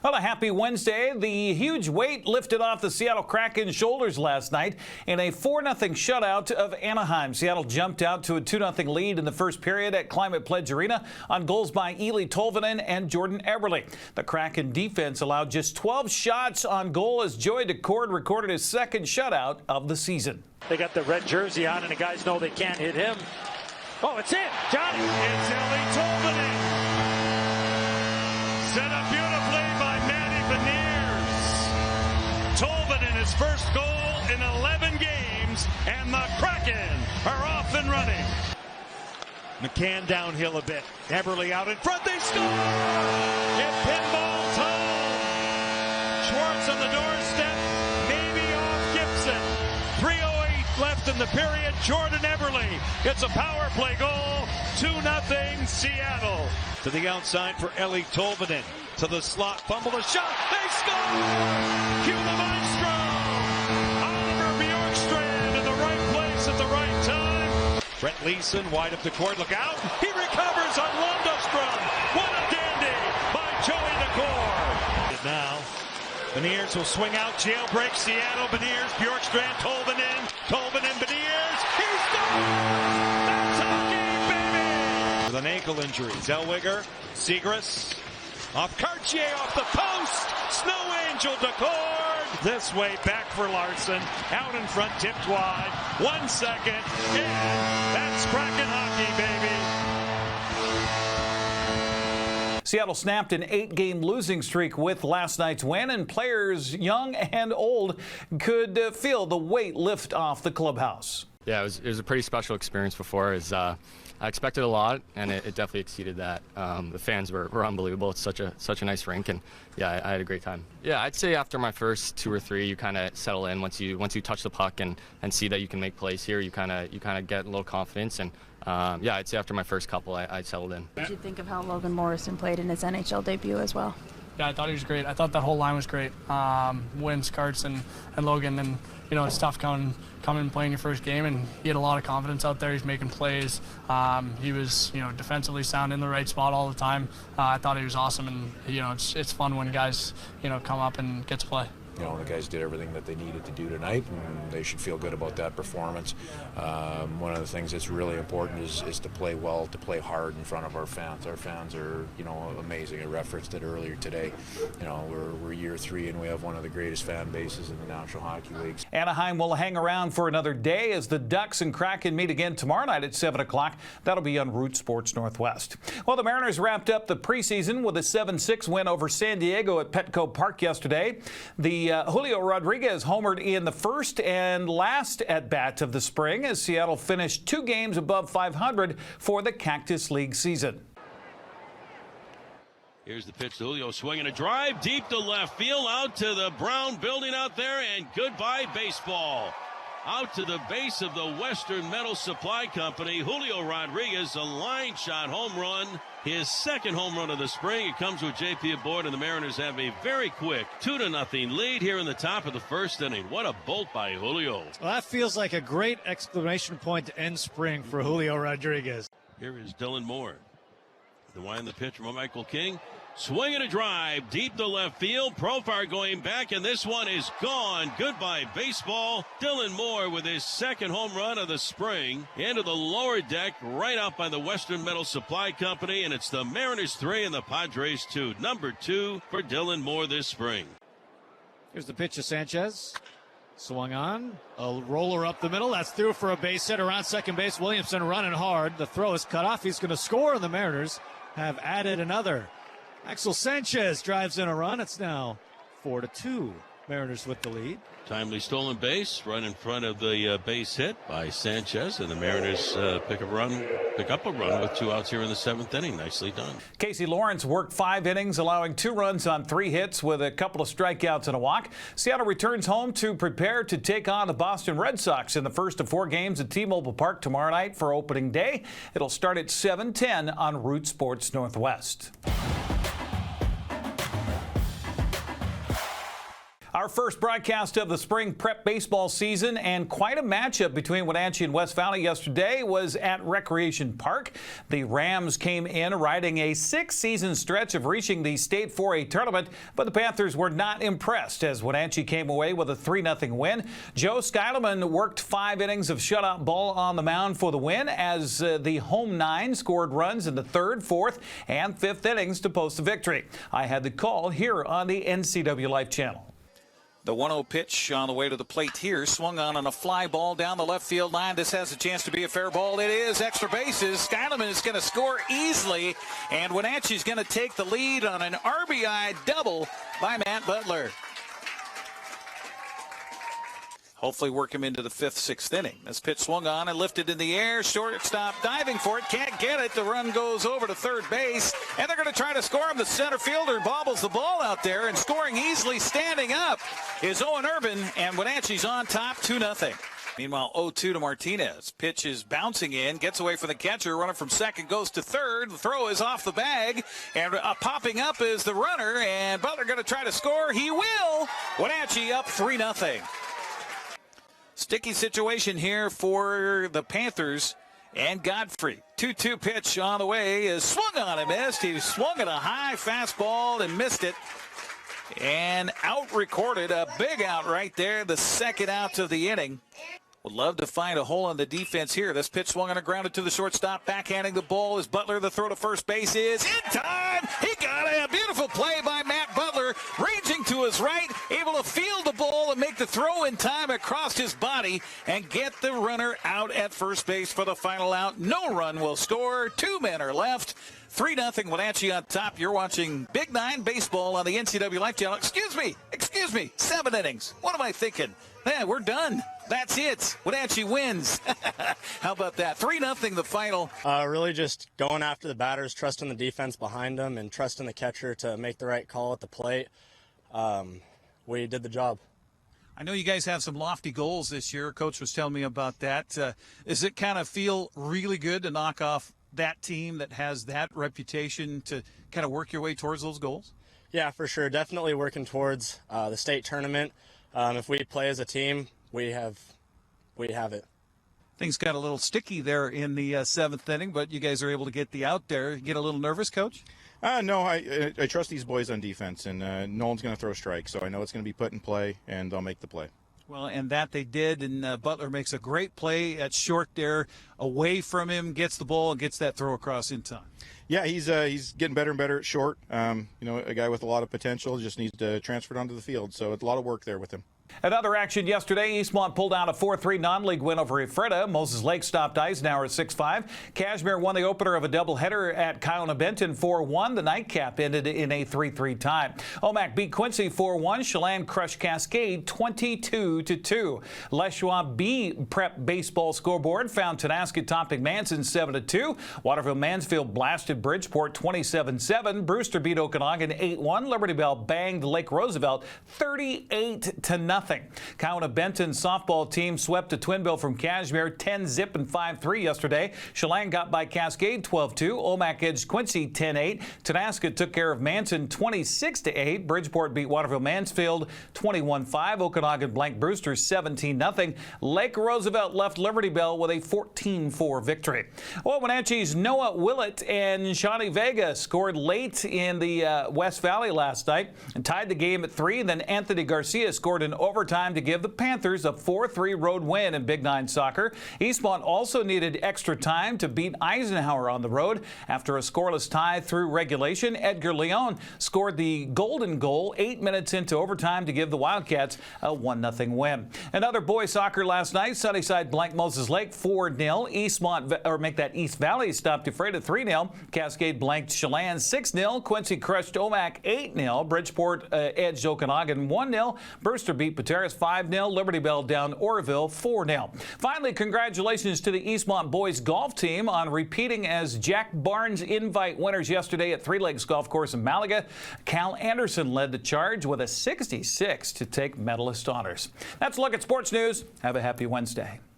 Well, a happy Wednesday. The huge weight lifted off the Seattle Kraken's shoulders last night in a 4-0 shutout of Anaheim. Seattle jumped out to a 2-0 lead in the first period at Climate Pledge Arena on goals by Eeli Tolvanen and Jordan Eberle. The Kraken defense allowed just 12 shots on goal as Joey Daccord recorded his second shutout of the season. They got the red jersey on, and the guys know they can't hit him. Oh, it's in, Johnny. It's Eeli Tolvanen. Set up beautifully by Veneers. Tolvanen, his first goal in 11 games, and the Kraken are off and running. McCann downhill a bit. Eberle out in front. They score! It pinballs home. Schwartz on the doorstep. Maybe off Gibson. 3:08 left in the period. Jordan Eberle gets a power play goal. 2-0 Seattle. To the outside for Eeli Tolvanen. To the slot. Fumble the shot. They score! Cue the maestro. Oliver Bjorkstrand in the right place at the right time. Brett Leeson wide up the court. Look out. He recovers on Lundestrom. What a dandy by Joey Daccord. Now, Veneers will swing out. Jailbreak Seattle. Veneers, Bjorkstrand, Tolvanen. Tolvanen, Veneers. He scores! That's hockey, baby! With an ankle injury. Zellweger, Segrist. Off Cartier, off the post. Snow Angel Daccord. This way, back for Larson. Out in front, tipped wide. 1 second. And that's Kraken hockey, baby. Seattle snapped an 8-game losing streak with last night's win, and players young and old could feel the weight lift off the clubhouse. Yeah, it was a pretty special experience before. I expected a lot, and it definitely exceeded that. The fans were unbelievable. It's such a nice rink, and yeah, I had a great time. Yeah, I'd say after my first 2 or 3, you kind of settle in. Once you touch the puck and see that you can make plays here, you kind of get a little confidence. And yeah, I'd say after my first couple, I settled in. What did you think of how Logan Morrison played in his NHL debut as well? Yeah, I thought he was great. I thought that whole line was great. Wins, Karts, and Logan, and it's tough coming and playing your first game, and he had a lot of confidence out there. He's making plays. He was, defensively sound in the right spot all the time. I thought he was awesome, and it's fun when guys, come up and get to play. The guys did everything that they needed to do tonight, and they should feel good about that performance. One of the things that's really important is to play well, to play hard in front of our fans. Our fans are, amazing. I referenced it earlier today. We're year 3, and we have one of the greatest fan bases in the National Hockey League. Anaheim will hang around for another day as the Ducks and Kraken meet again tomorrow night at 7 o'clock. That'll be on Root Sports Northwest. Well, the Mariners wrapped up the preseason with a 7-6 win over San Diego at Petco Park yesterday. The Julio Rodriguez homered in the first and last at-bat of the spring as Seattle finished 2 games above 500 for the Cactus League season. Here's the pitch to Julio, swinging a drive deep to left field, out to the Brown building out there, and goodbye baseball. Out to the base of the Western Metal Supply Company, Julio Rodriguez, a line shot home run. His second home run of the spring. It comes with JP aboard, and the Mariners have a very quick 2-0 lead here in the top of the first inning. What a bolt by Julio. Well, that feels like a great exclamation point to end spring for Julio Rodriguez. Here is Dylan Moore. The wind the pitch from Michael King. Swinging a drive deep to left field. Profar going back, and this one is gone. Goodbye baseball. Dylan Moore with his second home run of the spring into the lower deck, right out by the Western Metal Supply Company, and it's the Mariners 3 and the Padres 2. Number 2 for Dylan Moore this spring. Here's the pitch to Sanchez. Swung on. A roller up the middle. That's through for a base hit around second base. Williamson running hard. The throw is cut off. He's going to score, and the Mariners have added another. Axel Sanchez drives in a run. It's now 4-2. Mariners with the lead. Timely stolen base right in front of the base hit by Sanchez, and the Mariners pick up a run with 2 outs here in the 7th inning. Nicely done. Casey Lawrence worked 5 innings, allowing 2 runs on 3 hits with a couple of strikeouts and a walk. Seattle returns home to prepare to take on the Boston Red Sox in the first of 4 games at T-Mobile Park tomorrow night for opening day. It'll start at 7:10 on Root Sports Northwest. Our first broadcast of the spring prep baseball season, and quite a matchup between Wenatchee and West Valley yesterday was at Recreation Park. The Rams came in riding a 6-season stretch of reaching the state 4A tournament, but the Panthers were not impressed as Wenatchee came away with a 3-0 win. Joe Skyleman worked 5 innings of shutout ball on the mound for the win as the home 9 scored runs in the 3rd, 4th, and 5th innings to post the victory. I had the call here on the NCWLIFE channel. The 1-0 pitch on the way to the plate here, swung on a fly ball down the left field line. This has a chance to be a fair ball. It is. Extra bases. Skyleman is going to score easily, and Wenatchee's going to take the lead on an RBI double by Matt Butler. Hopefully work him into the 5th, 6th inning. This pitch swung on and lifted in the air. Shortstop diving for it. Can't get it. The run goes over to third base. And they're going to try to score him. The center fielder bobbles the ball out there. And scoring easily, standing up, is Owen Urban. And Wenatchee's on top, 2-0. Meanwhile, 0-2 to Martinez. Pitch is bouncing in. Gets away from the catcher. Runner from second goes to third. The throw is off the bag. And popping up is the runner. And Butler going to try to score. He will. Wenatchee up 3-0. Sticky situation here for the Panthers and Godfrey. 2-2 pitch on the way is swung on and missed. He swung at a high fastball and missed it. And out recorded, a big out right there, the second out of the inning. Would love to find a hole in the defense here. This pitch swung on and grounded to the shortstop. Backhanding the ball is Butler. The throw to first base is in time. He got it. A beautiful play by Matt Butler, ranging to his right, able to field the ball and make the throw in time across his body and get the runner out at first base for the final out. No run will score. 2 men are left. 3-0 Wenatchee on top. You're watching Big 9 baseball on the NCWLIFE channel. Excuse me. 7 innings. What am I thinking? Man, we're done. That's it. Wenatchee wins. How about that? 3-0 the final. Really just going after the batters, trusting the defense behind them, and trusting the catcher to make the right call at the plate. We did the job. I know you guys have some lofty goals this year. Coach was telling me about that. Does it kind of feel really good to knock off that team that has that reputation to kind of work your way towards those goals? Yeah, for sure. Definitely working towards the state tournament. If we play as a team, we have it. Things got a little sticky there in the 7th inning, but you guys are able to get the out there. Get a little nervous, Coach? No, I trust these boys on defense, and no one's going to throw strikes, so I know it's going to be put in play, and they'll make the play. Well, and that they did, and Butler makes a great play at short there, away from him, gets the ball, and gets that throw across in time. Yeah, he's getting better and better at short. A guy with a lot of potential, just needs to transfer it onto the field, so it's a lot of work there with him. Another action yesterday, Eastmont pulled out a 4-3 non-league win over Ephrata. Moses Lake stopped Eisenhower at 6-5. Cashmere won the opener of a doubleheader at Kiona-Benton 4-1. The nightcap ended in a 3-3 tie. Omak beat Quincy 4-1. Chelan crushed Cascade 22-2. Leshua B prep baseball scoreboard found Tonasket topping Manson 7-2. Waterville Mansfield blasted Bridgeport 27-7. Brewster beat Okanagan 8-1. Liberty Bell banged Lake Roosevelt 38-0. Kiona-Benton softball team swept a Twinville from Cashmere 10-0 and 5-3 yesterday. Chelan got by Cascade 12-2. Omak edged Quincy 10-8. Tonasket took care of Manson 26-8. Bridgeport beat Waterville Mansfield 21-5. Okanagan blanked Brewster 17-0. Lake Roosevelt left Liberty Bell with a 14-4 victory. Well, Wenatchee's Noah Willett and Shawnee Vega scored late in the West Valley last night and tied the game at 3. Then Anthony Garcia scored an overtime to give the Panthers a 4-3 road win in Big 9 soccer. Eastmont also needed extra time to beat Eisenhower on the road. After a scoreless tie through regulation, Edgar Leon scored the golden goal 8 minutes into overtime to give the Wildcats a 1-0 win. Another boys soccer last night, Sunnyside blanked Moses Lake 4-0. East Valley stopped Ephrata 3-0. Cascade blanked Chelan 6-0. Quincy crushed Omak 8-0. Bridgeport edged Okanagan 1-0. Brewster beat Pateras 5-0. Liberty Bell down Oroville 4-0. Finally, congratulations to the Eastmont boys golf team on repeating as Jack Barnes invite winners yesterday at Three Lakes Golf Course in Malaga. Cal Anderson led the charge with a 66 to take medalist honors. That's a look at sports news. Have a happy Wednesday.